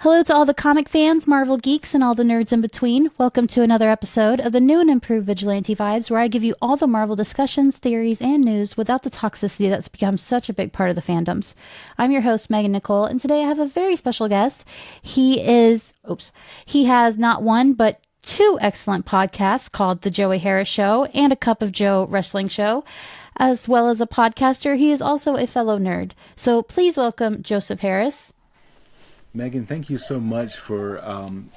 Hello to all the comic fans, Marvel geeks, and all the nerds in between. Welcome to another episode of the new and improved Vigilante Vibes, where I give you all the Marvel discussions, theories, and news without the toxicity that's become such a big part of the fandoms. I'm your host, Megan Nicole, and today I have a very special guest. He has not one, but two excellent podcasts called The Joey Harris Show and A Cup of Joe Wrestling Show. As well as a podcaster, he is also a fellow nerd. So please welcome Joseph Harris. Megan, thank you so much for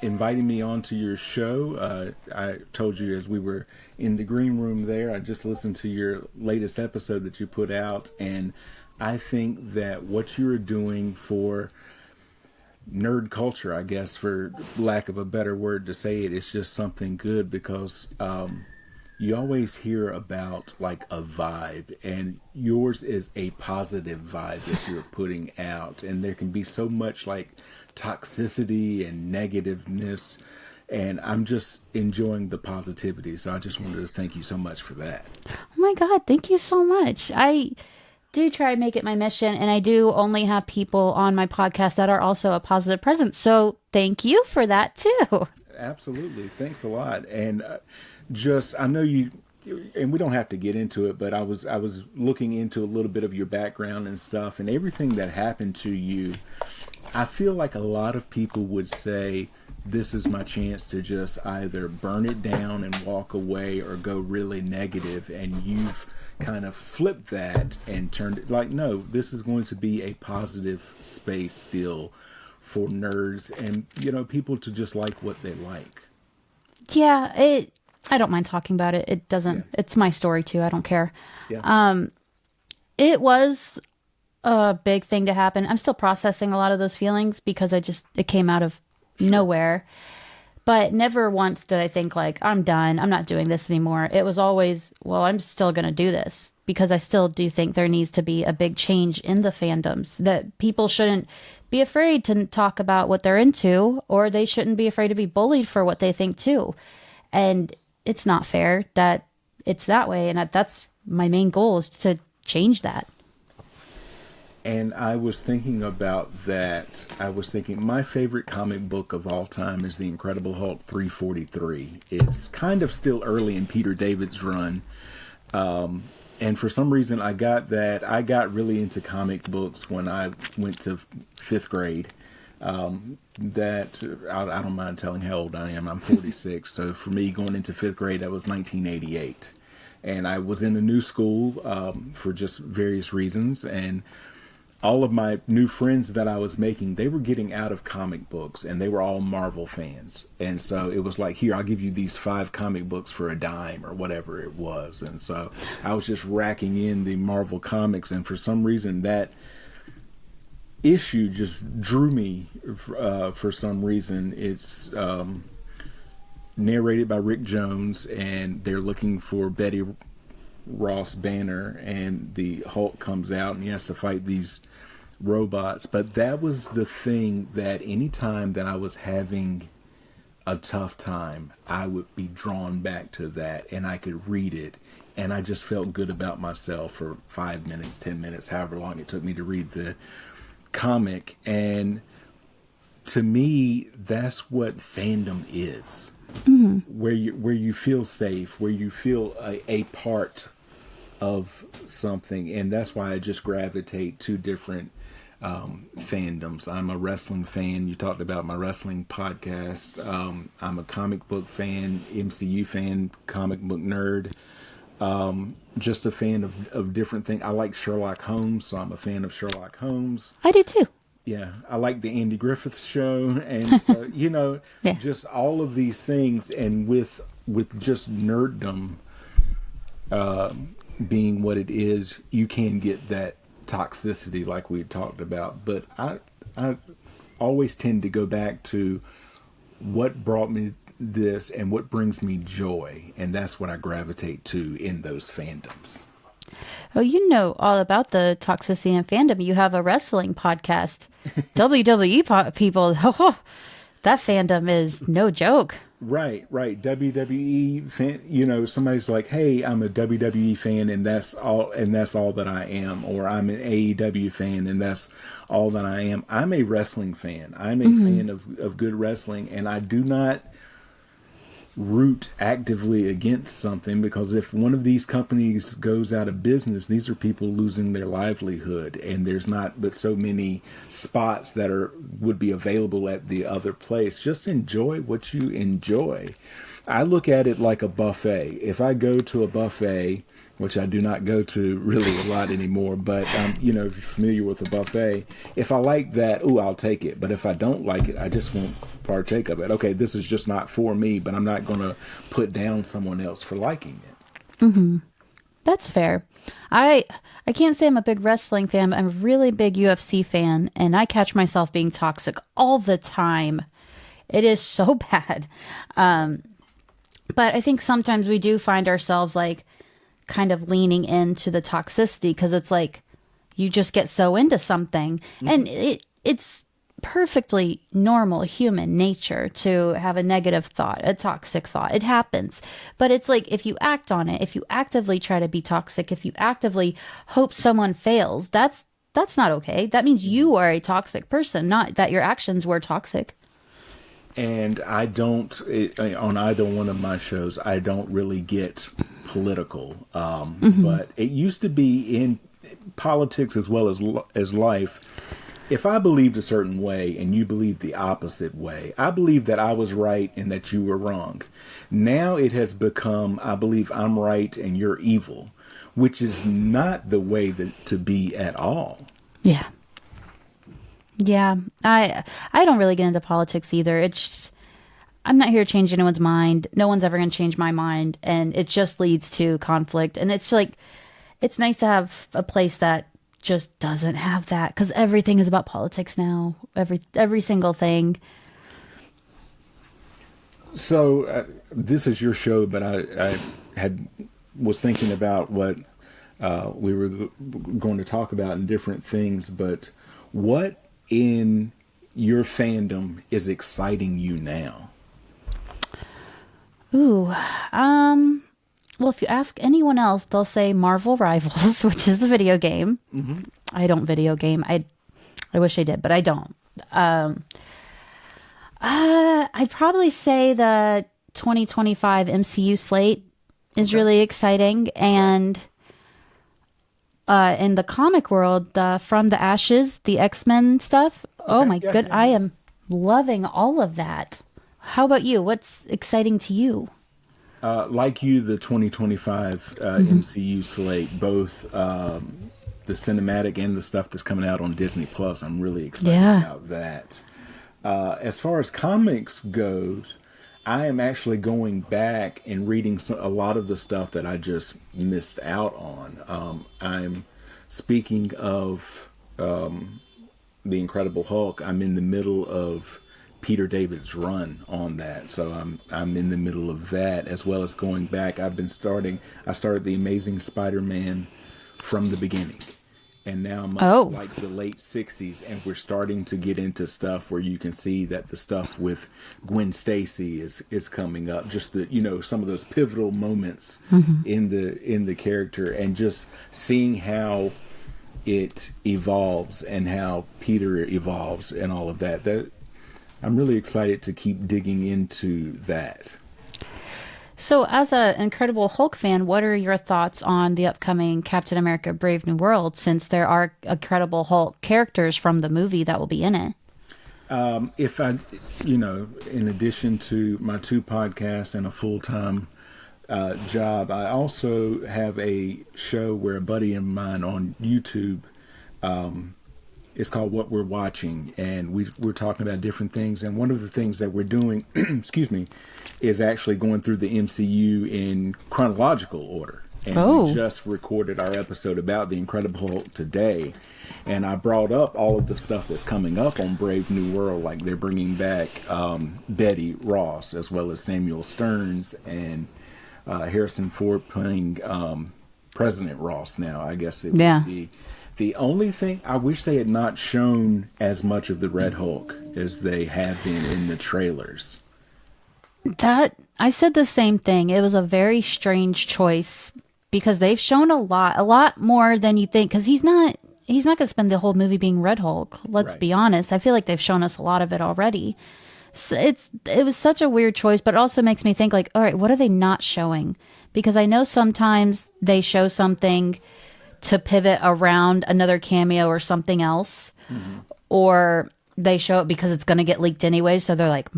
inviting me onto your show. I told you as we were in the green room there, I just listened to your latest episode that you put out, and I think that what you're doing for nerd culture, I guess, for lack of a better word to say it, is just something good because you always hear about like a vibe, and yours is a positive vibe that you're putting out, and there can be so much like toxicity and negativeness, and I'm just enjoying the positivity. So I just wanted to thank you so much for that. Oh my God, thank you so much. I do try to make it my mission, and I do only have people on my podcast that are also a positive presence. So thank you for that too. Absolutely. Thanks a lot. And I know you, and we don't have to get into it, but I was looking into a little bit of your background and stuff, and everything that happened to you. I feel like a lot of people would say, this is my chance to just either burn it down and walk away or go really negative. And you've kind of flipped that and turned it like, no, this is going to be a positive space still for nerds and, people to just like what they like. Yeah, I don't mind talking about it. It doesn't, It's my story too. I don't care. Yeah. It was a big thing to happen. I'm still processing a lot of those feelings because it came out of nowhere. But never once did I think like, I'm done. I'm not doing this anymore. It was always, well, I'm still going to do this because I still do think there needs to be a big change in the fandoms, that people shouldn't be afraid to talk about what they're into, or they shouldn't be afraid to be bullied for what they think too. And it's not fair that it's that way. And that's my main goal, is to change that. And I was thinking about that. I was thinking my favorite comic book of all time is The Incredible Hulk 343. It's kind of still early in Peter David's run. And for some reason, I got really into comic books when I went to fifth grade. I don't mind telling how old I am. I'm 46. So for me, going into fifth grade, that was 1988. And I was in a new school for just various reasons. And all of my new friends that I was making, they were getting out of comic books, and they were all Marvel fans. And so it was like, here, I'll give you these 5 comic books for a dime or whatever it was. And so I was just racking in the Marvel comics. And for some reason, that issue just drew me for some reason. It's narrated by Rick Jones, and they're looking for Betty Ross Banner, and the Hulk comes out and he has to fight these robots. But that was the thing, that anytime that I was having a tough time, I would be drawn back to that, and I could read it, and I just felt good about myself for 5 minutes, 10 minutes, however long it took me to read the comic. And to me, that's what fandom is. Mm-hmm. Where you feel safe, where you feel a part of something. And that's why I just gravitate to different fandoms. I'm a wrestling fan. You talked about my wrestling podcast. I'm a comic book fan, MCU fan, comic book nerd. Just a fan of different things. I like Sherlock Holmes, so I'm a fan of Sherlock Holmes. I do too. Yeah, I like the Andy Griffith Show, and so, yeah. Just all of these things, and with just nerddom being what it is, you can get that toxicity like we talked about. But I always tend to go back to what brought me this and what brings me joy, and that's what I gravitate to in those fandoms. Oh, you know all about the toxicity in fandom. You have a wrestling podcast. WWE people, that fandom is no joke. Right. WWE fan, somebody's like, "Hey, I'm a WWE fan, and that's all that I am," or "I'm an AEW fan, and that's all that I am." I'm a wrestling fan. I'm a fan of good wrestling, and I do not root actively against something, because if one of these companies goes out of business, these are people losing their livelihood, and there's not but so many spots that would be available at the other place. Just enjoy what you enjoy. I look at it like a buffet. If I go to a buffet, which I do not go to really a lot anymore, but if you're familiar with a buffet, if I like that, I'll take it. But if I don't like it, I just won't partake of it. Okay, this is just not for me, but I'm not going to put down someone else for liking it. That's fair. I can't say I'm a big wrestling fan, but I'm a really big UFC fan, and I catch myself being toxic all the time. It is so bad. But I think sometimes we do find ourselves like kind of leaning into the toxicity, because it's like you just get so into something, and it's perfectly normal human nature to have a negative thought, a toxic thought. It happens. But it's like, if you act on it, if you actively try to be toxic, if you actively hope someone fails, that's not okay. That means you are a toxic person, not that your actions were toxic. And I don't, on either one of my shows, I don't really get political. But it used to be in politics as well as life. If I believed a certain way and you believed the opposite way, I believed that I was right and that you were wrong. Now it has become, I believe I'm right and you're evil, which is not the way to be at all. Yeah. Yeah. I don't really get into politics either. It's I'm not here to change anyone's mind. No one's ever going to change my mind. And it just leads to conflict. And it's like, it's nice to have a place that just doesn't have that, because everything is about politics now. Every single thing. So this is your show, but I was thinking about what we were going to talk about in different things. But what in your fandom is exciting you now? Ooh, well, if you ask anyone else, they'll say Marvel Rivals, which is the video game. Mm-hmm. I don't video game. I wish I did, but I don't. I'd probably say the 2025 MCU slate is really exciting. And in the comic world, From the Ashes, the X-Men stuff. Oh my good. I am loving all of that. How about you? What's exciting to you? Like you, the 2025 MCU slate, both the cinematic and the stuff that's coming out on Disney Plus. I'm really excited about that. As far as comics goes, I am actually going back and reading a lot of the stuff that I just missed out on. I'm speaking of the Incredible Hulk. I'm in the middle of Peter David's run on that, so I'm in the middle of that, as well as going back. I started the Amazing Spider-Man from the beginning, and now I'm up to like the late 60s, and we're starting to get into stuff where you can see that the stuff with Gwen Stacy is coming up, just the some of those pivotal moments in the character, and just seeing how it evolves and how Peter evolves and all of that. I'm really excited to keep digging into that. So, as an Incredible Hulk fan, what are your thoughts on the upcoming Captain America Brave New World, since there are Incredible Hulk characters from the movie that will be in it? If I, in addition to my 2 podcasts and a full-time job, I also have a show where a buddy of mine on YouTube, it's called What We're Watching, and we're talking about different things. And one of the things that we're doing, excuse me, is actually going through the MCU in chronological order. And we just recorded our episode about the Incredible Hulk today. And I brought up all of the stuff that's coming up on Brave New World, like they're bringing back Betty Ross, as well as Samuel Stearns and Harrison Ford playing President Ross now, I guess it would be. The only thing, I wish they had not shown as much of the Red Hulk as they have been in the trailers. That I said the same thing. It was a very strange choice because they've shown a lot more than you think. Because he's not going to spend the whole movie being Red Hulk. Let's Right. be honest. I feel like they've shown us a lot of it already. So it was such a weird choice, but it also makes me think like, all right, what are they not showing? Because I know sometimes they show something to pivot around another cameo or something else, or they show it because it's going to get leaked anyway. So they're like,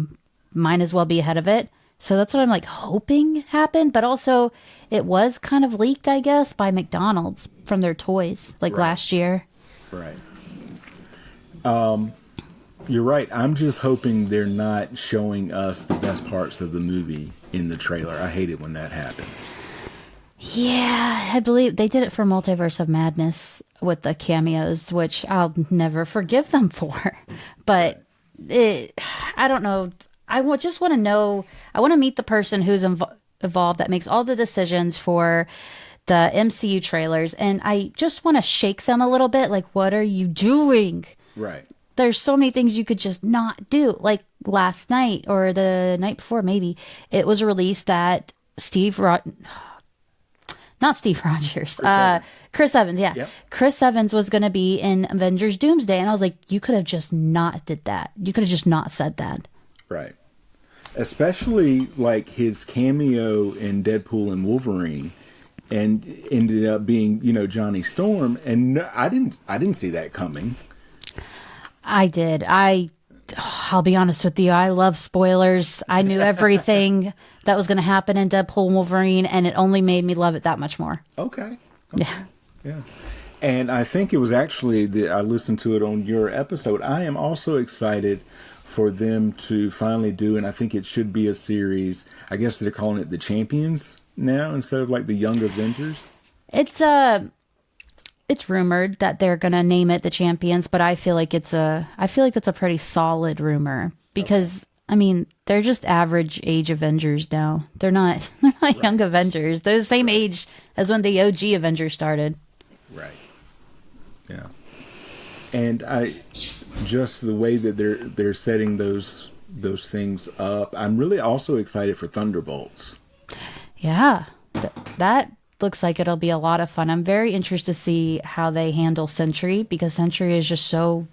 might as well be ahead of it. So that's what I'm like hoping happened. But also, it was kind of leaked, I guess, by McDonald's from their toys like Right. last year. Right. You're right. I'm just hoping they're not showing us the best parts of the movie in the trailer. I hate it when that happens. Yeah, I believe they did it for Multiverse of Madness with the cameos, which I'll never forgive them for. But I don't know. Just want to know. I want to meet the person who's involved that makes all the decisions for the MCU trailers, and I just want to shake them a little bit. Like, what are you doing? Right. There's so many things you could just not do. Like last night or the night before, maybe it was released that not Steve Rogers, Evans. Chris Evans, yeah. Yep. Chris Evans was going to be in Avengers Doomsday. And I was like, you could have just not did that. You could have just not said that. Right. Especially like his cameo in Deadpool and Wolverine, and ended up being, Johnny Storm, and no, I didn't see that coming. I did. I'll be honest with you. I love spoilers. I knew everything that was going to happen in Deadpool and Wolverine, and it only made me love it that much more. Okay. Yeah. Yeah. And I think it was actually I listened to it on your episode. I am also excited for them to finally do, and I think it should be a series. I guess they're calling it the Champions now instead of like the Young Avengers. It's rumored that they're going to name it the Champions, but I feel like that's a pretty solid rumor because I mean, they're just average age Avengers now. They're not young Avengers. They're the same age as when the OG Avengers started. Right. Yeah. And just the way that they're setting those things up. I'm really also excited for Thunderbolts. Yeah. That looks like it'll be a lot of fun. I'm very interested to see how they handle Sentry because Sentry is just so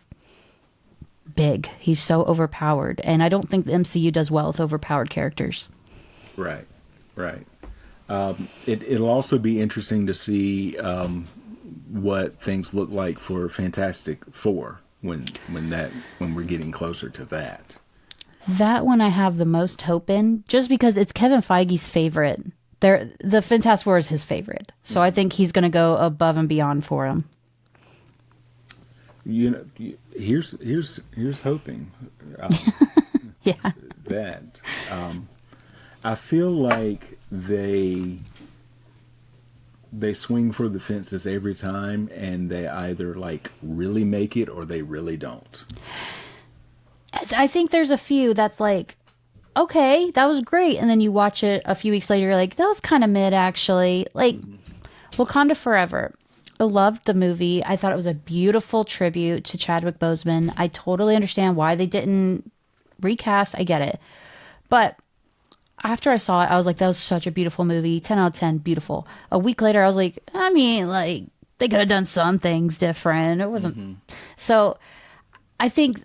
big. He's so overpowered. And I don't think the MCU does well with overpowered characters. Right. It'll also be interesting to see what things look like for Fantastic Four when we're getting closer to that. That one I have the most hope in, just because it's Kevin Feige's favorite. The Fantastic Four is his favorite, so I think he's going to go above and beyond for him. Here's hoping. Yeah. That I feel like they swing for the fences every time, and they either like really make it or they really don't. I think there's a few that's like, okay, that was great, and then you watch it a few weeks later, you're like, that was kind of mid, actually. Like Wakanda Forever. I loved the movie. I thought it was a beautiful tribute to Chadwick Boseman. I totally understand why they didn't recast. I get it. But after I saw it, I was like, that was such a beautiful movie. 10 out of 10, beautiful. A week later, I was like, I mean, like, they could have done some things different. It wasn't. So I think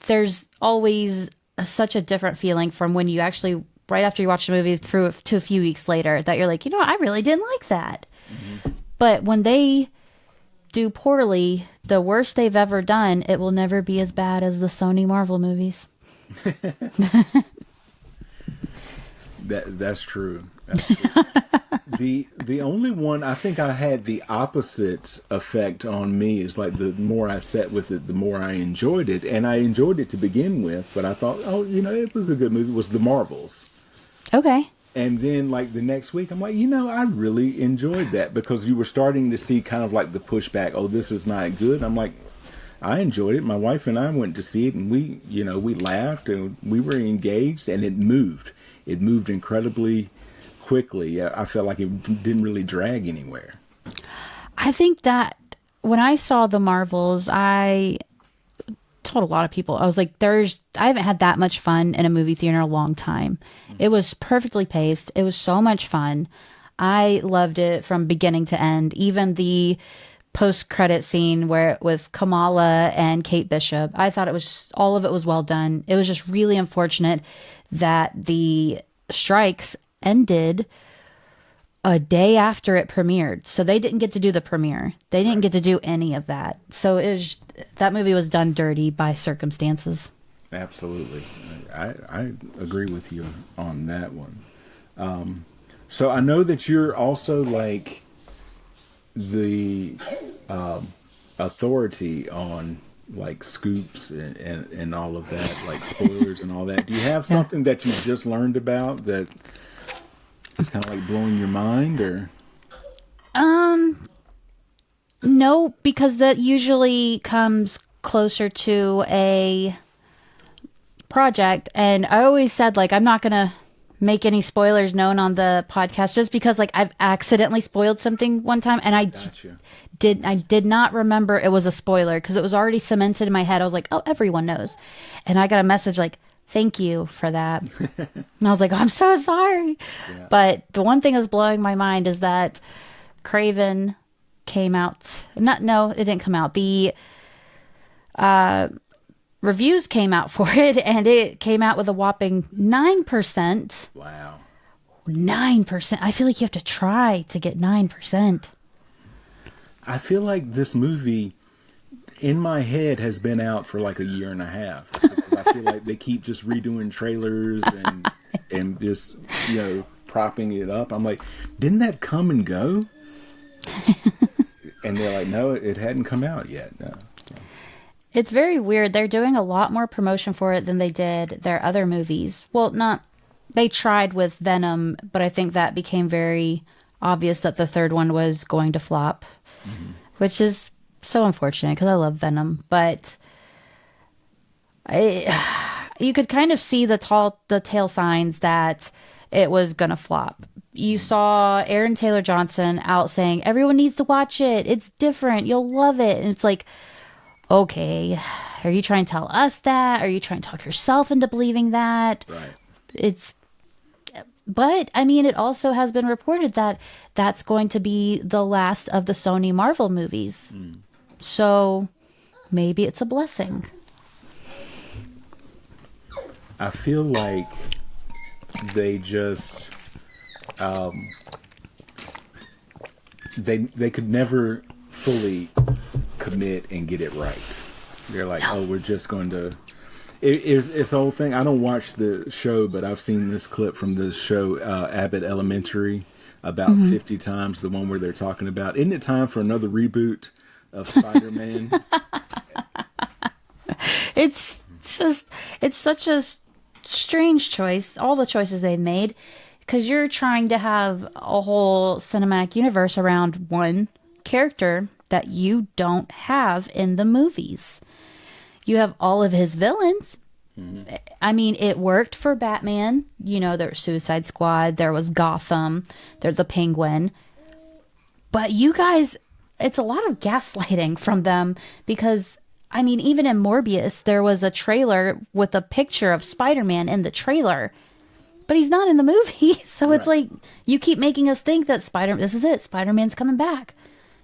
there's always such a different feeling from when you actually, right after you watch the movie through to a few weeks later, that you're like, I really didn't like that. But when they do poorly, the worst they've ever done, it will never be as bad as the Sony Marvel movies. That's true. That's true. The only one I think I had the opposite effect on me is like the more I sat with it, the more I enjoyed it, and I enjoyed it to begin with. But I thought, it was a good movie. Was The Marvels. Okay. And then, like, the next week, I'm like, I really enjoyed that because you were starting to see kind of like the pushback. Oh, this is not good. I'm like, I enjoyed it. My wife and I went to see it, and we laughed and we were engaged, and it moved. It moved incredibly quickly. I felt like it didn't really drag anywhere. I think that when I saw the Marvels, I told a lot of people, I was like, I haven't had that much fun in a movie theater in a long time. It was perfectly paced. It was so much fun. I loved it from beginning to end. Even the post-credit scene with Kamala and Kate Bishop, I thought all of it was well done. It was just really unfortunate that the strikes ended a day after it premiered. So they didn't get to do the premiere. They didn't get to do any of that. So that movie was done dirty by circumstances. Absolutely. I agree with you on that one. So I know that you're also like the authority on like scoops and all of that, like spoilers and all that. Do you have something that you just learned about that is kind of like blowing your mind, or? No, because that usually comes closer to a project, and I always said like I'm not gonna make any spoilers known on the podcast just because like I've accidentally spoiled something one time, and I did not remember it was a spoiler because it was already cemented in my head. I was like, oh, everyone knows, and I got a message like, thank you for that. And I was like, oh, I'm so sorry. Yeah. But the one thing that's blowing my mind is that Craven came out. No, it didn't come out. The reviews came out for it, and it came out with a whopping 9%. Wow. 9%. I feel like you have to try to get 9%. I feel like this movie in my head has been out for like a year and a half. I feel like they keep just redoing trailers and just, propping it up. I'm like, didn't that come and go? And they're like, no, it hadn't come out yet. No. It's very weird. They're doing a lot more promotion for it than they did their other movies. Well, they tried with Venom, but I think that became very obvious that the third one was going to flop, which is so unfortunate because I love Venom. But you could kind of see the tail signs that it was going to flop. You saw Aaron Taylor Johnson out saying, everyone needs to watch it. It's different. You'll love it. And it's like, okay, are you trying to tell us that? Are you trying to talk yourself into believing that? Right. But I mean, it also has been reported that that's going to be the last of the Sony Marvel movies. So maybe it's a blessing. I feel like they just they could never fully commit and get it right. They're like, oh, we're just going to. It's the whole thing. I don't watch the show, but I've seen this clip from the show Abbott Elementary about 50 times. The one where they're talking about, isn't it time for another reboot of Spider-Man? It's such a strange choice. All the choices they made, because you're trying to have a whole cinematic universe around one character that you don't have in the movies. You have all of his villains. I mean, it worked for Batman. There was Suicide Squad. There was Gotham. There's the Penguin. But you guys, it's a lot of gaslighting from them because, I mean, even in Morbius, there was a trailer with a picture of Spider-Man in the trailer. But he's not in the movie. So it's like, you keep making us think that this is it. Spider-Man's coming back.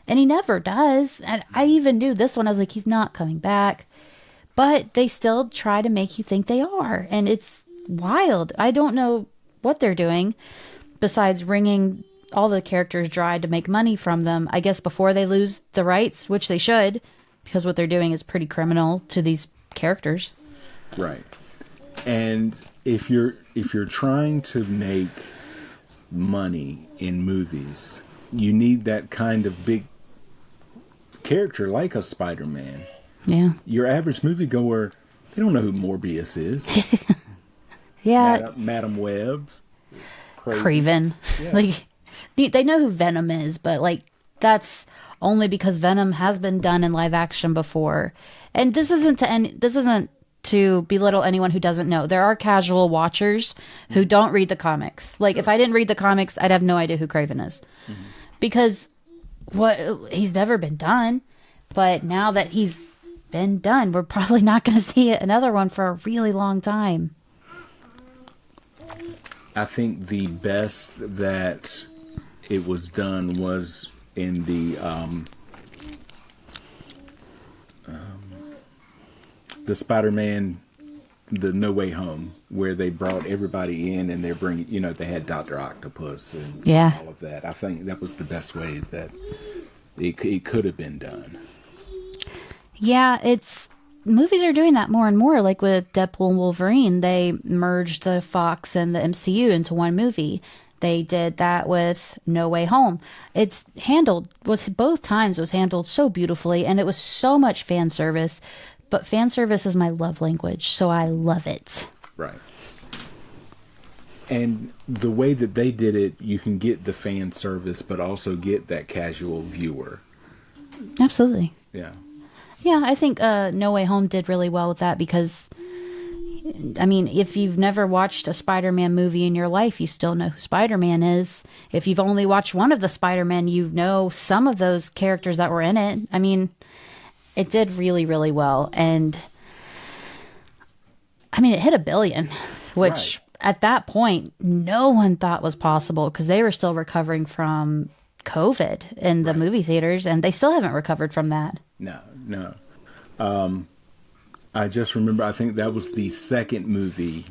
And he never does. And I even knew this one. I was like, he's not coming back. But they still try to make you think they are. And it's wild. I don't know what they're doing besides wringing all the characters dry to make money from them. I guess before they lose the rights, which they should, because what they're doing is pretty criminal to these characters. Right. And if you're trying to make money in movies, you need that kind of big character like a Spider-Man. Yeah. Your average moviegoer, they don't know who Morbius is. Yeah. Madam Web. Craven. Yeah. Like, they know who Venom is, but like that's only because Venom has been done in live action before. And this isn't to belittle anyone who doesn't know. There are casual watchers who don't read the comics. Like, if I didn't read the comics, I'd have no idea who Craven is. Because he's never been done. But now that he's been done, we're probably not going to see another one for a really long time. I think the best that it was done was in the Spider-Man, the No Way Home, where they brought everybody in and they're bringing, they had Dr. Octopus and Yeah. all of that. I think that was the best way that it could have been done. Yeah, movies are doing that more and more. Like with Deadpool and Wolverine, they merged the Fox and the MCU into one movie. They did that with No Way Home. Both times was handled so beautifully, and it was so much fan service. But fan service is my love language, so I love it. Right. And the way that they did it, you can get the fan service, but also get that casual viewer. Absolutely. Yeah. Yeah, I think No Way Home did really well with that because, I mean, if you've never watched a Spider-Man movie in your life, you still know who Spider-Man is. If you've only watched one of the Spider-Man, you know some of those characters that were in it. I mean, it did really, really well. And, I mean, it hit $1 billion, which Right. at that point, no one thought was possible because they were still recovering from COVID in the Right. movie theaters, and they still haven't recovered from that. No. I just remember, I think that was the second movie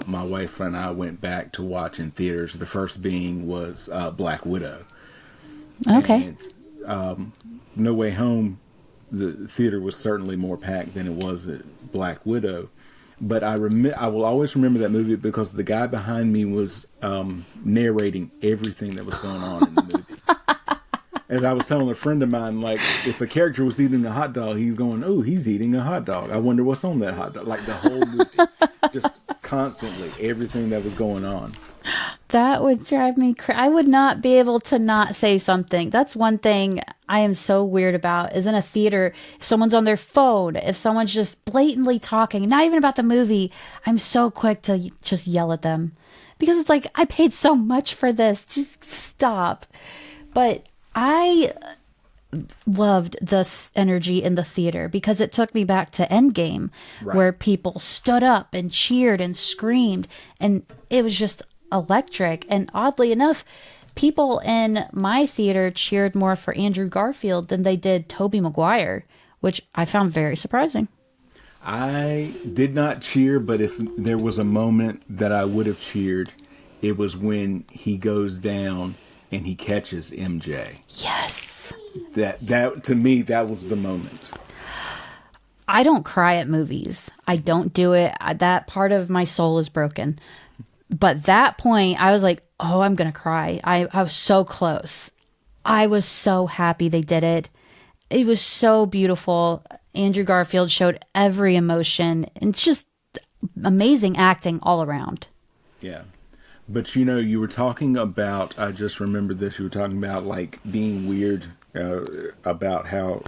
my wife and I went back to watch in theaters. The first being was Black Widow. Okay. And, No Way Home, the theater was certainly more packed than it was at Black Widow. But I will always remember that movie because the guy behind me was narrating everything that was going on in the movie. And I was telling a friend of mine, like, if a character was eating a hot dog, he's going, "Oh, he's eating a hot dog. I wonder what's on that hot dog." Like the whole movie, just constantly, everything that was going on. That would drive me crazy. I would not be able to not say something. That's one thing I am so weird about is in a theater, if someone's on their phone, if someone's just blatantly talking, not even about the movie, I'm so quick to just yell at them. Because it's like, I paid so much for this. Just stop. But I loved the energy in the theater because it took me back to Endgame, Right. where people stood up and cheered and screamed, and it was just electric. And oddly enough, people in my theater cheered more for Andrew Garfield than they did Tobey Maguire, which I found very surprising. I did not cheer, but if there was a moment that I would have cheered, it was when he goes down and he catches MJ. Yes. That to me, that was the moment. I don't cry at movies. I don't do it. That part of my soul is broken. But that point, I was like, oh, I'm going to cry. I was so close. I was so happy they did it. It was so beautiful. Andrew Garfield showed every emotion and just amazing acting all around. Yeah. But you were talking about, I just remembered this, you were talking about like being weird about how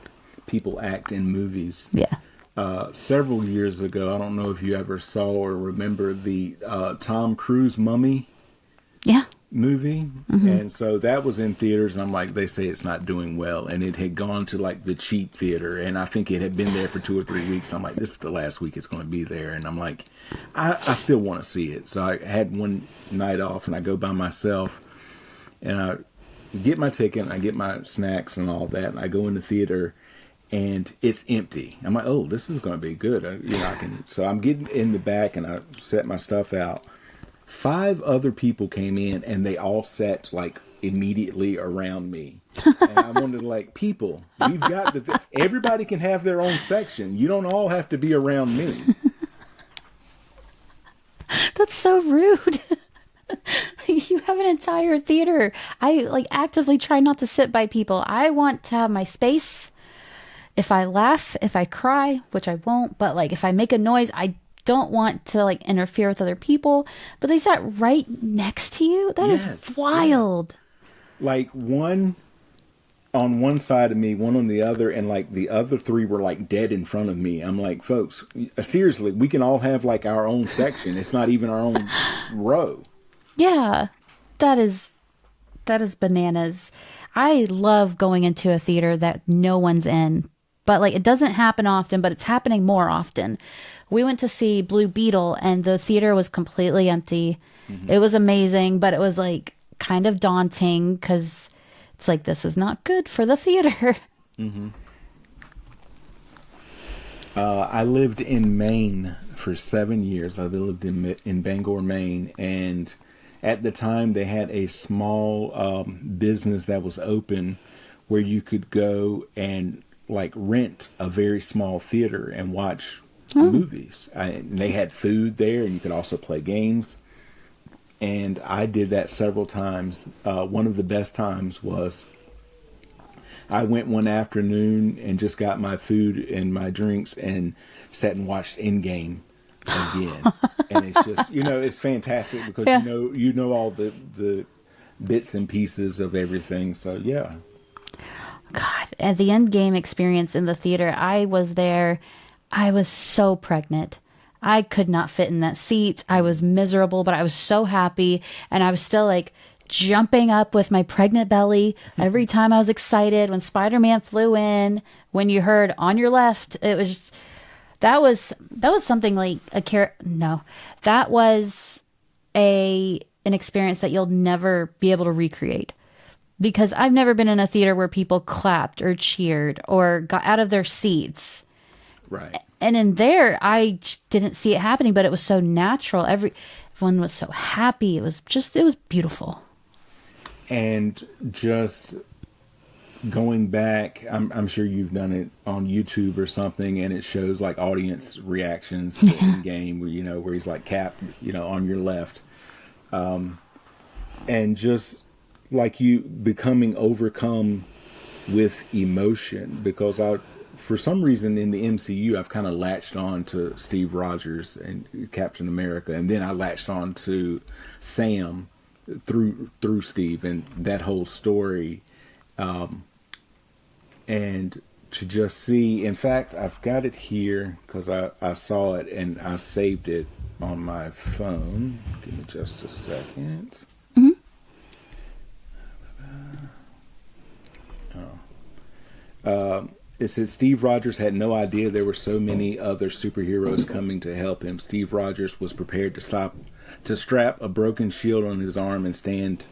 people act in movies. Yeah. Several years ago, I don't know if you ever saw or remember the Tom Cruise Mummy Yeah. movie. And so that was in theaters, and I'm like, they say it's not doing well, and it had gone to like the cheap theater, and I think it had been there for 2 or 3 weeks. I'm like, this is the last week it's going to be there, and I'm like, I still want to see it. So I had one night off, and I go by myself, and I get my ticket, and I get my snacks and all that, and I go in the theater, and it's empty. I'm like, oh, this is going to be good. So I'm getting in the back, and I set my stuff out. 5 other people came in, and they all sat like immediately around me. And I wanted like, people, we've got everybody can have their own section. You don't all have to be around me. That's so rude. You have an entire theater. I like actively try not to sit by people. I want to have my space. If I laugh, if I cry, which I won't, but like if I make a noise, I don't want to like interfere with other people. But they sat right next to you. That is wild. Yes. Like one on one side of me, one on the other, and like the other 3 were like dead in front of me. I'm like, folks, seriously, we can all have like our own section. It's not even our own row. Yeah, that is bananas. I love going into a theater that no one's in but like it doesn't happen often, but it's happening more often. We went to see Blue Beetle and the theater was completely empty. It was amazing, but it was like kind of daunting because it's like, this is not good for the theater. I lived in Maine for 7 years. I lived in Bangor, Maine, and at the time they had a small business that was open where you could go and like rent a very small theater and watch movies. And they had food there, and you could also play games. And I did that several times. One of the best times was I went one afternoon and just got my food and my drinks and sat and watched Endgame again. And it's just, it's fantastic because Yeah. you know all the bits and pieces of everything. So yeah. God, at the end game experience in the theater, I was there. I was so pregnant. I could not fit in that seat. I was miserable, but I was so happy. And I was still like jumping up with my pregnant belly every time I was excited when Spider-Man flew in, when you heard on your left. It was just, that was something like that was an experience that you'll never be able to recreate. Because I've never been in a theater where people clapped or cheered or got out of their seats. Right. And in there, I didn't see it happening, but it was so natural. Everyone was so happy. It was beautiful. And just going back, I'm sure you've done it on YouTube or something, and it shows like audience reactions to the game, where he's like Cap, on your left, and just like you becoming overcome with emotion, because for some reason in the MCU, I've kind of latched on to Steve Rogers and Captain America, and then I latched on to Sam through Steve and that whole story, and to just see. In fact, I've got it here because I saw it and I saved it on my phone. Give me just a second. It says Steve Rogers had no idea there were so many other superheroes coming to help him. Steve Rogers was prepared to strap a broken shield on his arm and stand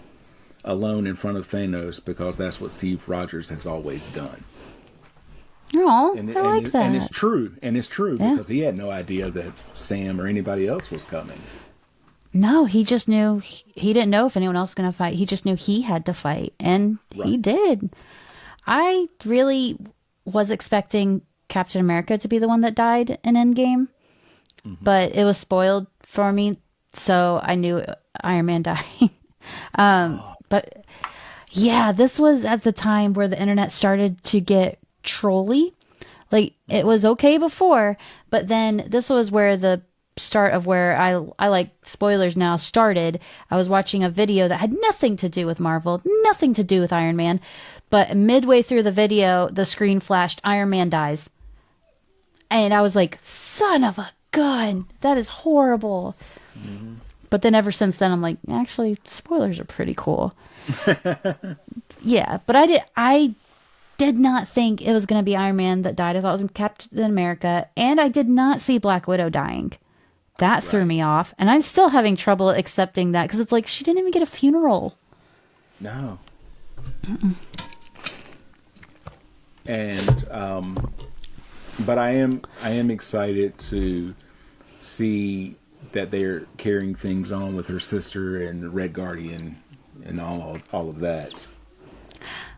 alone in front of Thanos because that's what Steve Rogers has always done. Oh, I like that. And it's true. Because he had no idea that Sam or anybody else was coming. No, he just knew. He didn't know if anyone else was going to fight. He just knew he had to fight, and he did. I really was expecting Captain America to be the one that died in Endgame, but it was spoiled for me, so I knew Iron Man died. But yeah, this was at the time where the internet started to get trolly. Like, it was okay before, but then this was where the start of where I like spoilers now started. I was watching a video that had nothing to do with Marvel, nothing to do with Iron Man, but midway through the video, the screen flashed, Iron Man dies. And I was like, son of a gun, that is horrible. But then ever since then, I'm like, actually, spoilers are pretty cool. Yeah, but I did not think it was going to be Iron Man that died. I thought it was Captain America. And I did not see Black Widow dying. That threw me off. And I'm still having trouble accepting that because it's like, she didn't even get a funeral. No. And but I am excited to see that they're carrying things on with her sister and Red Guardian and all of that.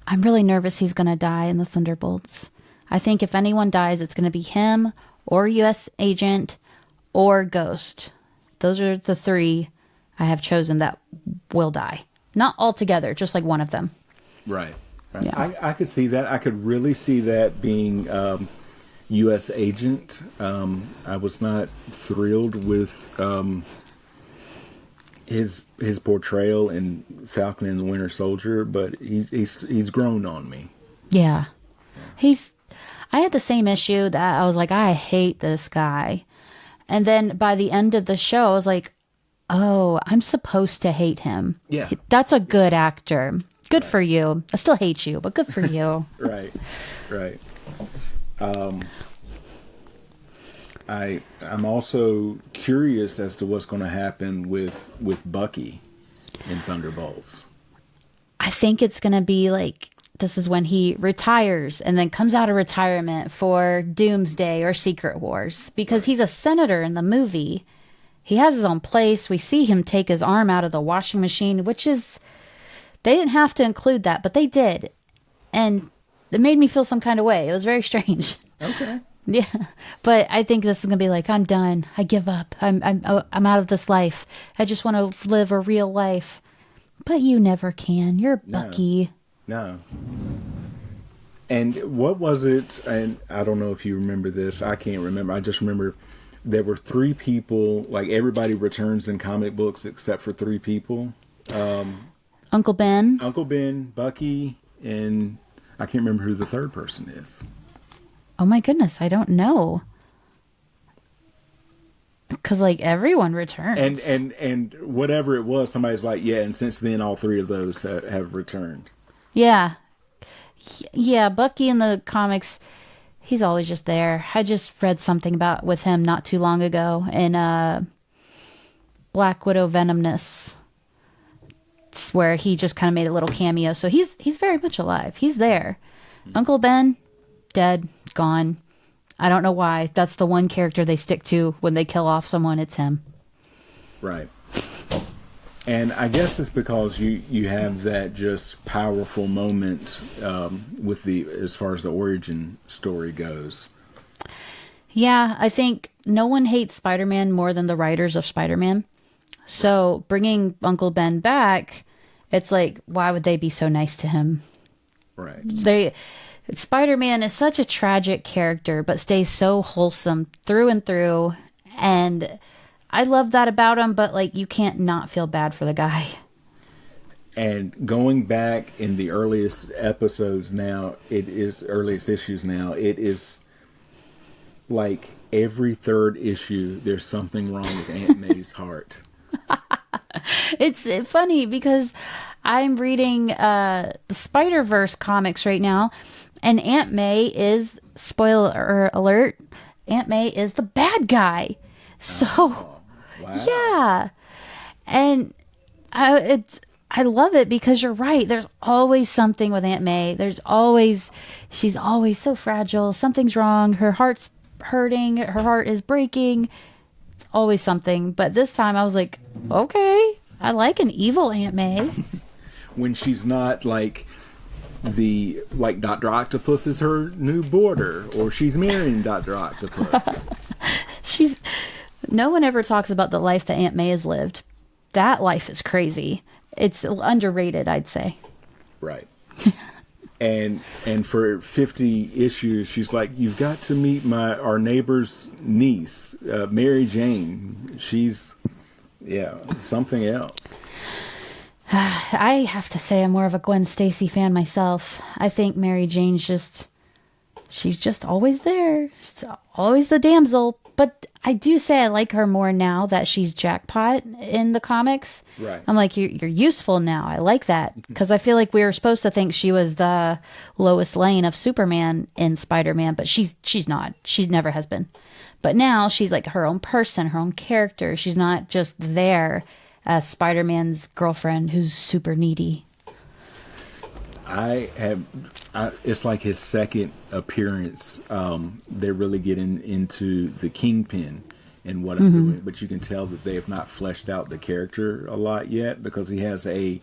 I'm really nervous he's going to die in the Thunderbolts. I think if anyone dies, it's going to be him or U.S. Agent or Ghost. Those are the three I have chosen that will die. Not all together, just like one of them. Right. Yeah. I could see that. I could really see that being U.S. Agent. I was not thrilled with his portrayal in Falcon and the Winter Soldier, but he's grown on me. Yeah. I had the same issue that I was like, I hate this guy. And then by the end of the show, I was like, oh, I'm supposed to hate him. Yeah. That's a good actor. Good for you. I still hate you, but good for you. Right. I'm also curious as to what's going to happen with Bucky in Thunderbolts. I think it's going to be like this is when he retires and then comes out of retirement for Doomsday or Secret Wars because he's a senator in the movie. He has his own place. We see him take his arm out of the washing machine, which is, they didn't have to include that, but they did. And it made me feel some kind of way. It was very strange. Okay. Yeah. But I think this is going to be like, I'm done. I give up. I'm out of this life. I just want to live a real life. But you never can. You're Bucky. No. And what was it? And I don't know if you remember this. I can't remember. I just remember there were 3 people, like everybody returns in comic books except for 3 people. Uncle Ben. Uncle Ben, Bucky, and I can't remember who the third person is. Oh my goodness, I don't know. Because like everyone returns. And whatever it was, somebody's like, yeah, and since then all 3 of those have returned. Yeah. Yeah, Bucky in the comics, he's always just there. I just read something about with him not too long ago in Black Widow Venomness. It's where he just kind of made a little cameo. So he's very much alive. He's there. Uncle Ben, dead, gone. I don't know why. That's the one character they stick to when they kill off someone. It's him. Right. And I guess it's because you have that just powerful moment with the as far as the origin story goes. Yeah, I think no one hates Spider-Man more than the writers of Spider-Man. So bringing Uncle Ben back, it's like, why would they be so nice to him? Right. Spider-Man is such a tragic character, but stays so wholesome through and through. And I love that about him, but like you can't not feel bad for the guy. And going back in the earliest issues now, it is like every 3rd issue, there's something wrong with Aunt May's heart. It's funny because I'm reading the Spider-Verse comics right now, and Aunt May is, spoiler alert, Aunt May is the bad guy. So, wow. Yeah. And I love it because you're right. There's always something with Aunt May. She's always so fragile. Something's wrong. Her heart's hurting. Her heart is breaking. It's always something. But this time I was like, okay, I like an evil Aunt May. When she's not like Dr. Octopus is her new boarder, or she's marrying Dr. Octopus. No one ever talks about the life that Aunt May has lived. That life is crazy. It's underrated, I'd say. Right. and for 50 issues, she's like, you've got to meet our neighbor's niece, Mary Jane. She's, something else. I have to say I'm more of a Gwen Stacy fan myself. I think Mary Jane's she's just always there. She's always the damsel. But I do say I like her more now that she's Jackpot in the comics. Right. I'm like, you're useful now. I like that. Because I feel like we were supposed to think she was the Lois Lane of Superman in Spider-Man. But she's not. She never has been. But now she's like her own person, her own character. She's not just there as Spider-Man's girlfriend who's super needy. It's like his second appearance. They're really getting into the Kingpin and what I'm doing, but you can tell that they have not fleshed out the character a lot yet because he has a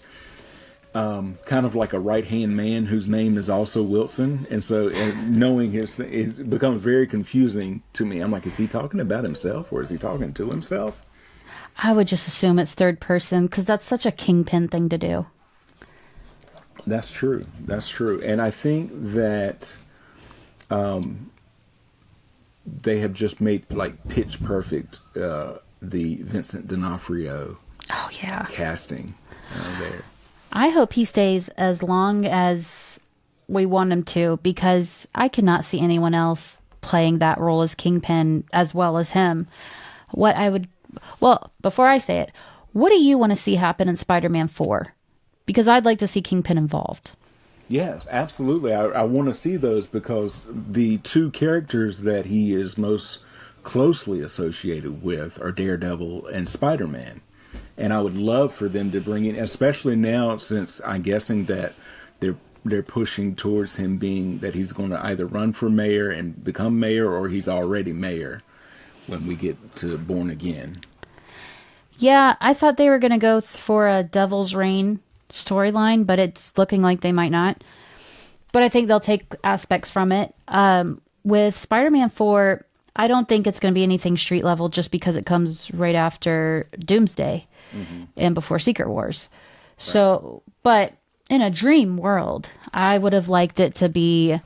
kind of like a right-hand man whose name is also Wilson. And so knowing it becomes very confusing to me. I'm like, is he talking about himself or is he talking to himself? I would just assume it's third person because that's such a Kingpin thing to do. That's true. And I think that they have just made like pitch perfect the Vincent D'Onofrio casting there. I hope he stays as long as we want him to because I cannot see anyone else playing that role as Kingpin as well as him. Before I say it, what do you want to see happen in Spider-Man 4? Because I'd like to see Kingpin involved. Yes, absolutely. I want to see those because the two characters that he is most closely associated with are Daredevil and Spider Man. And I would love for them to bring in, especially now since I'm guessing that they're pushing towards him being that he's going to either run for mayor and become mayor or he's already mayor when we get to Born Again. Yeah, I thought they were going to go for a Devil's Reign storyline, but it's looking like they might not. But I think they'll take aspects from it. With Spider-Man 4, I don't think it's going to be anything street level just because it comes right after Doomsday and before Secret Wars. So, but in a dream world, I would have liked it to be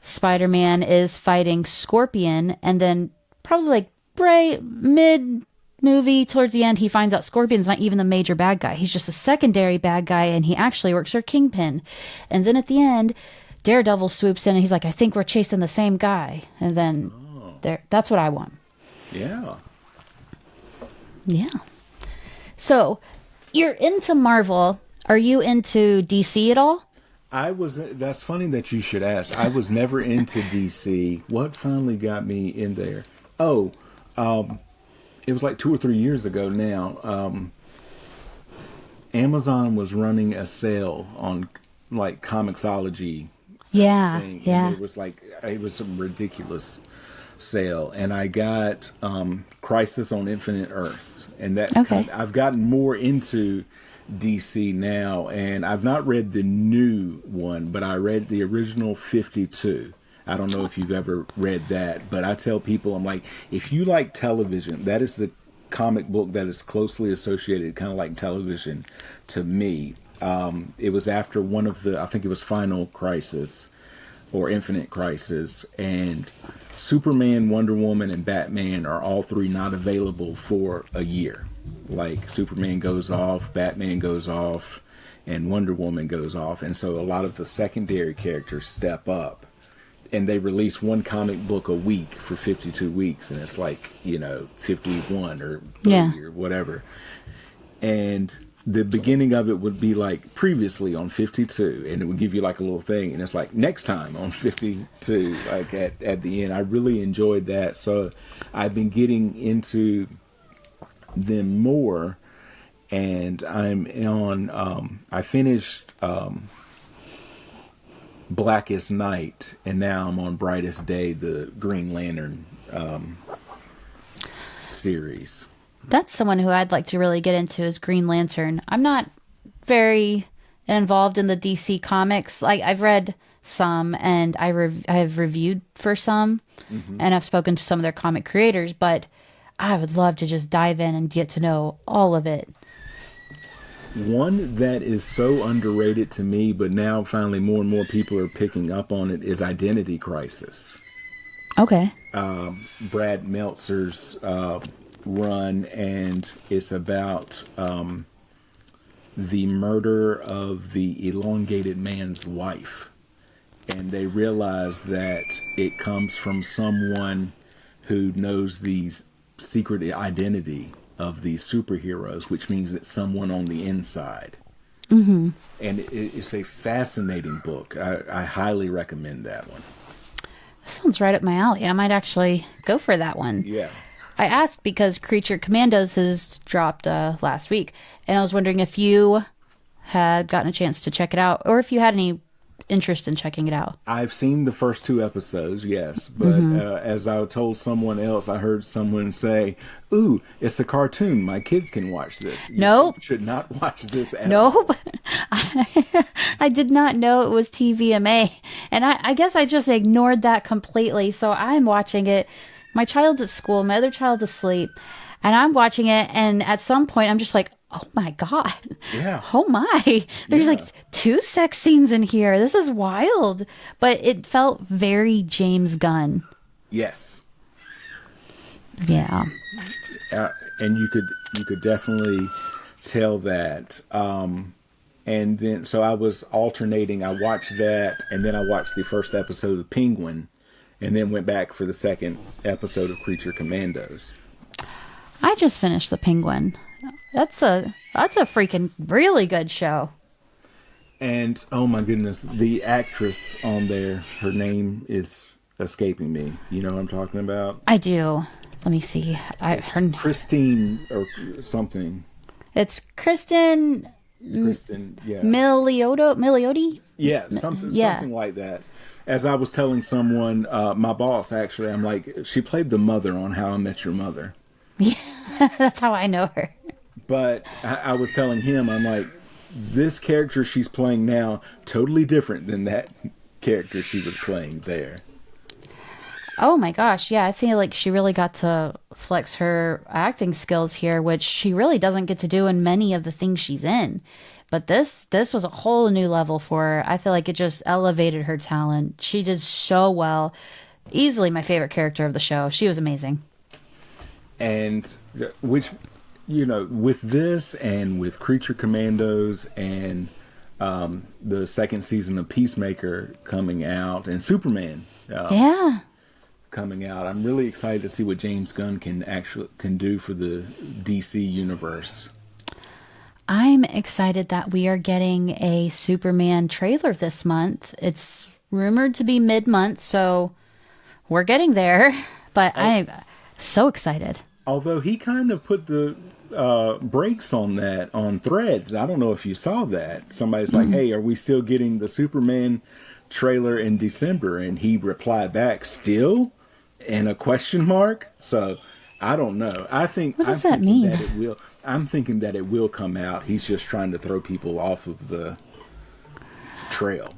Spider-Man is fighting Scorpion, and then probably like right mid movie towards the end, he finds out Scorpion's not even the major bad guy. He's just a secondary bad guy, and he actually works for Kingpin. And then at the end, Daredevil swoops in, and he's like, I think we're chasing the same guy. And then that's what I want. Yeah. Yeah. So, you're into Marvel. Are you into DC at all? That's funny that you should ask. I was never into DC. What finally got me in there? It was like 2 or 3 years ago now. Amazon was running a sale on like Comixology. Yeah, Thing, yeah. and it was some ridiculous sale, and I got Crisis on Infinite Earths, and that I've gotten more into DC now, and I've not read the new one, but I read the original 52. I don't know if you've ever read that, but I tell people, I'm like, if you like television, that is the comic book that is closely associated, kind of like television to me. It was after one of I think it was Final Crisis or Infinite Crisis, and Superman, Wonder Woman, and Batman are all three not available for a year. Like Superman goes off, Batman goes off, and Wonder Woman goes off. And so a lot of the secondary characters step up, and they release one comic book a week for 52 weeks. And it's like, 51 or 30 or whatever. And the beginning of it would be like previously on 52, and it would give you like a little thing, and it's like next time on 52, like at the end. I really enjoyed that. So I've been getting into them more, and I'm on I finished Blackest Night, and now I'm on Brightest Day, the Green Lantern series. That's someone who I'd like to really get into is Green Lantern. I'm not very involved in the DC comics. Like I've read some, and I've reviewed for some, and I've spoken to some of their comic creators, but I would love to just dive in and get to know all of it. One that is so underrated to me, but now finally more and more people are picking up on it, is Identity Crisis. Okay. Brad Meltzer's run, and it's about the murder of the elongated man's wife, and they realize that it comes from someone who knows the secret identity of these superheroes, which means it's someone on the inside. And it's a fascinating book. I highly recommend that one. Sounds right up my alley. I might actually go for that one. Yeah. I asked because Creature Commandos has dropped last week, and I was wondering if you had gotten a chance to check it out, or if you had any interest in checking it out. I've seen the first 2 episodes, yes, but as I told someone else, I heard someone say, "Ooh, it's a cartoon. My kids can watch this." Nope. You should not watch this at all. Nope. I did not know it was TVMA, and I guess I just ignored that completely. So I'm watching it. My child's at school, my other child's asleep, and I'm watching it, and at some point I'm just like, oh my God. Yeah. Oh my. There's like 2 sex scenes in here. This is wild. But it felt very James Gunn. Yes. Yeah. And you could definitely tell that. And then, so I was alternating. I watched that, and then I watched the first episode of Penguin, and then went back for the second episode of Creature Commandos. I just finished The Penguin. That's a freaking really good show. And oh my goodness, the actress on there, her name is escaping me. You know what I'm talking about? I do. Let me see. Christine or something. It's Kristen Kristen, yeah. Milioti? Yeah, something like that. As I was telling someone, my boss actually, I'm like, she played the mother on How I Met Your Mother. Yeah, that's how I know her. But I was telling him, I'm like, this character she's playing now, totally different than that character she was playing there. Oh my gosh, yeah, I feel like she really got to flex her acting skills here, which she really doesn't get to do in many of the things she's in. But this was a whole new level for her. I feel like it just elevated her talent. She did so well. Easily my favorite character of the show. She was amazing. And which, you know, with this and with Creature Commandos and the second season of Peacemaker coming out and Superman. Yeah. Coming out, I'm really excited to see what James Gunn can do for the DC universe. I'm excited that we are getting a Superman trailer this month. It's rumored to be mid-month, so we're getting there. But I'm so excited. Although he kind of put the brakes on that on Threads. I don't know if you saw that. Somebody's like, "Hey, are we still getting the Superman trailer in December?" And he replied back, "Still?" And a question mark. So I don't know. What does that mean? I'm thinking that it will come out. He's just trying to throw people off of the trail.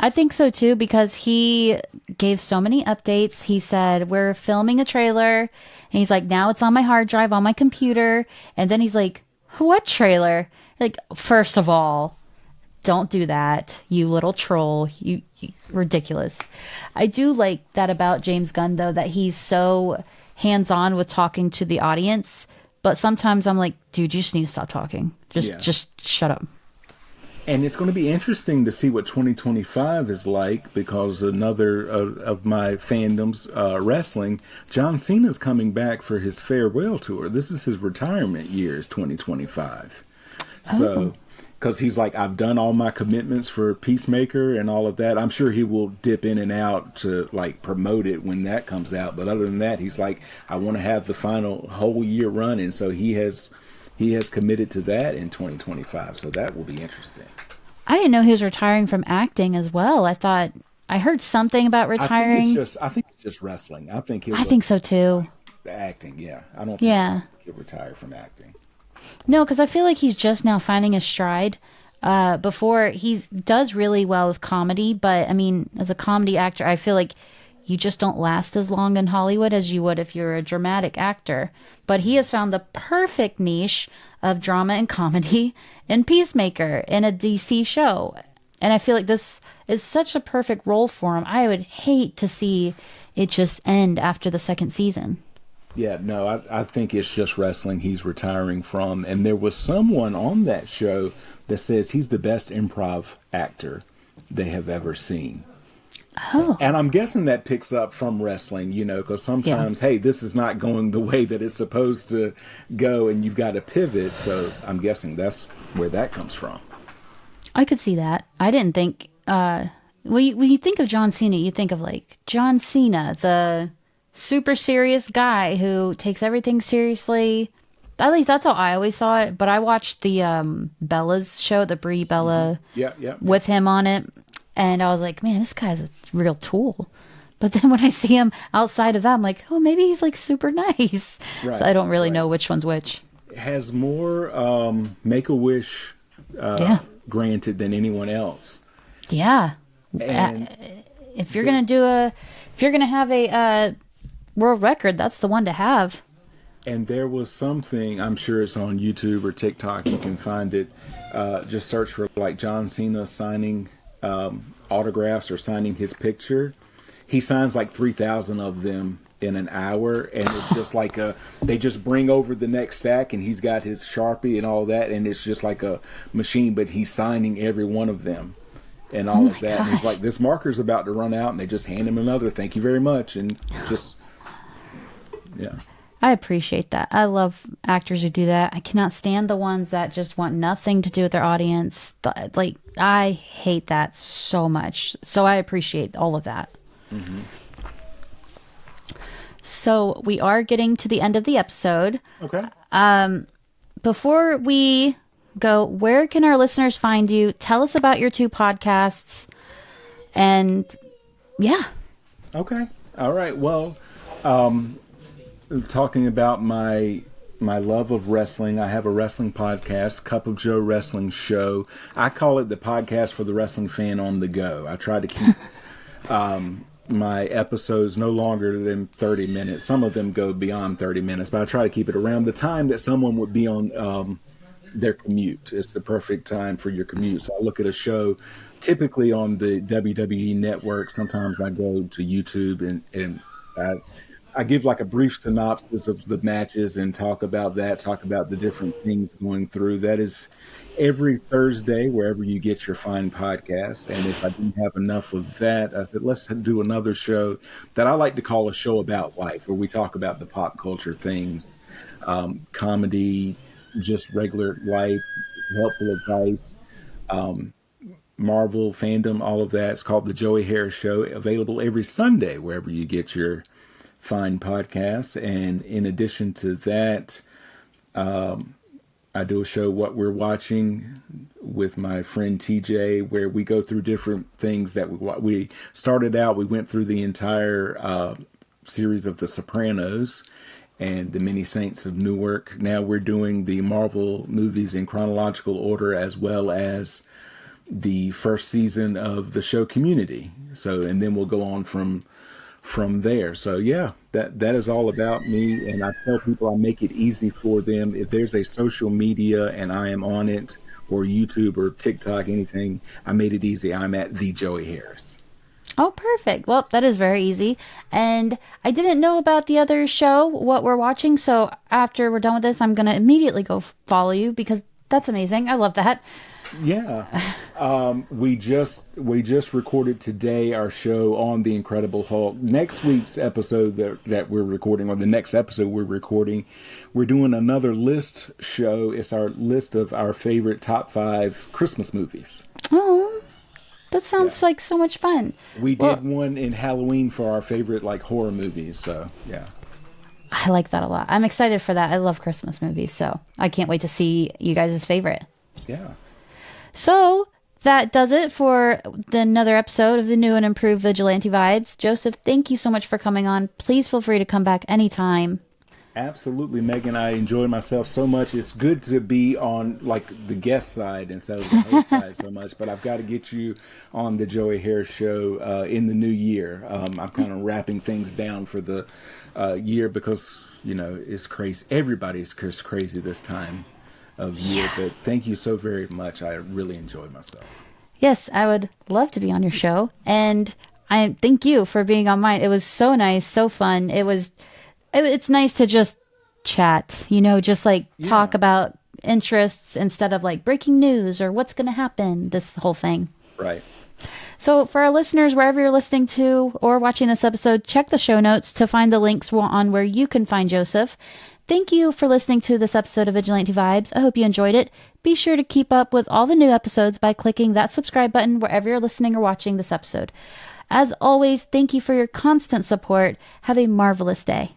I think so too, because he gave so many updates. He said, we're filming a trailer. And he's like, now it's on my hard drive on my computer. And then he's like, what trailer? Like, first of all, don't do that, you little troll. You ridiculous. I do like that about James Gunn, though, that he's so hands-on with talking to the audience. But sometimes I'm like, dude, you just need to stop talking. Just shut up. And it's going to be interesting to see what 2025 is like, because another of my fandoms, wrestling, John Cena's coming back for his farewell tour. This is his retirement year, is 2025. So, because he's like, I've done all my commitments for Peacemaker and all of that. I'm sure he will dip in and out to like promote it when that comes out. But other than that, he's like, I want to have the final whole year run. And so he has committed to that in 2025. So that will be interesting. I didn't know he was retiring from acting as well. I heard something about retiring. I think it's just wrestling. I think so too. Acting, yeah. I don't think he'll retire from acting. No, because I feel like he's just now finding his stride. Before, he does really well with comedy, but I mean, as a comedy actor, I feel like you just don't last as long in Hollywood as you would if you're a dramatic actor. But he has found the perfect niche of drama and comedy in Peacemaker in a DC show. And I feel like this is such a perfect role for him. I would hate to see it just end after the second season. Yeah, no, I think it's just wrestling he's retiring from. And there was someone on that show that says he's the best improv actor they have ever seen. Oh. And I'm guessing that picks up from wrestling, you know, because sometimes, hey, this is not going the way that it's supposed to go and you've got to pivot. So I'm guessing that's where that comes from. I could see that. I didn't think, when you think of John Cena, you think of like John Cena, the super serious guy who takes everything seriously. At least that's how I always saw it. But I watched the Bella's show, the Brie Bella, with him on it. And I was like, man, this guy's a real tool. But then when I see him outside of that, I'm like, oh, maybe he's like super nice. Right, so I don't really know which one's which. Has more Make-A-Wish granted than anyone else. Yeah. And if you're gonna have a world record, that's the one to have. And there was something, I'm sure it's on YouTube or TikTok, you can find it. Just search for like John Cena signing autographs or signing his picture. He signs like 3,000 of them in an hour, and it's just like they just bring over the next stack, and he's got his Sharpie and all that, and it's just like a machine, but he's signing every one of them and all of that. And he's like, this marker's about to run out, and they just hand him another, thank you very much, and just I appreciate that. I love actors who do that. I cannot stand the ones that just want nothing to do with their audience. Like, I hate that so much. So I appreciate all of that. Mm-hmm. So we are getting to the end of the episode. Okay. Before we go, where can our listeners find you? Tell us about your 2 podcasts. And yeah. Okay. All right. Well, talking about my love of wrestling, I have a wrestling podcast, Cup of Joe Wrestling Show. I call it the podcast for the wrestling fan on the go. I try to keep my episodes no longer than 30 minutes. Some of them go beyond 30 minutes, but I try to keep it around the time that someone would be on their commute. It's the perfect time for your commute. So I look at a show typically on the WWE network. Sometimes I go to YouTube and I give like a brief synopsis of the matches and talk about the different things going through. That is every Thursday, wherever you get your fine podcast. And if I didn't have enough of that, I said, let's do another show that I like to call a show about life, where we talk about the pop culture things, comedy, just regular life, helpful advice, Marvel fandom, all of that. It's called The Joey Harris Show, available every Sunday, wherever you get your fine podcasts. And in addition to that, I do a show, What We're Watching, with my friend TJ, where we go through different things that we started out. We went through the entire series of The Sopranos and The Many Saints of Newark. Now we're doing the Marvel movies in chronological order, as well as the first season of the show Community. So, and then we'll go on from there. So yeah, that is all about me. And I tell people I make it easy for them. If there's a social media and I am on it, or YouTube or TikTok, anything, I made it easy. I'm at The Joey Harris. Oh, perfect. Well, that is very easy. And I didn't know about the other show, What We're Watching. So after we're done with this, I'm going to immediately go follow you, because that's amazing. I love that. Yeah. We just recorded today our show on the Incredible Hulk. Next week's episode that we're recording, or the next episode we're recording, we're doing another list show. It's our list of our favorite top 5 Christmas movies. Oh, that sounds like so much fun. We did one in Halloween for our favorite like horror movies. So yeah. I like that a lot. I'm excited for that. I love Christmas movies, so I can't wait to see you guys' favorite. Yeah. So that does it for another episode of the new and improved Vigilante Vibes. Joseph, thank you so much for coming on. Please feel free to come back anytime. Absolutely, Megan. I enjoy myself so much. It's good to be on like the guest side instead of the host side so much. But I've got to get you on the Joey Harris Show in the new year. I'm kind of wrapping things down for the year, because it's crazy. Everybody's just crazy this time of year. But thank you so very much. I really enjoyed myself. Yes, I would love to be on your show, and I thank you for being on mine. It was so nice, so fun. It's nice to just chat, just like talk about interests instead of like breaking news or what's going to happen, this whole thing. Right. So for our listeners, wherever you're listening to or watching this episode, check the show notes to find the links on where you can find Joseph. Thank you for listening to this episode of Vigilante Vibes. I hope you enjoyed it. Be sure to keep up with all the new episodes by clicking that subscribe button wherever you're listening or watching this episode. As always, thank you for your constant support. Have a marvelous day.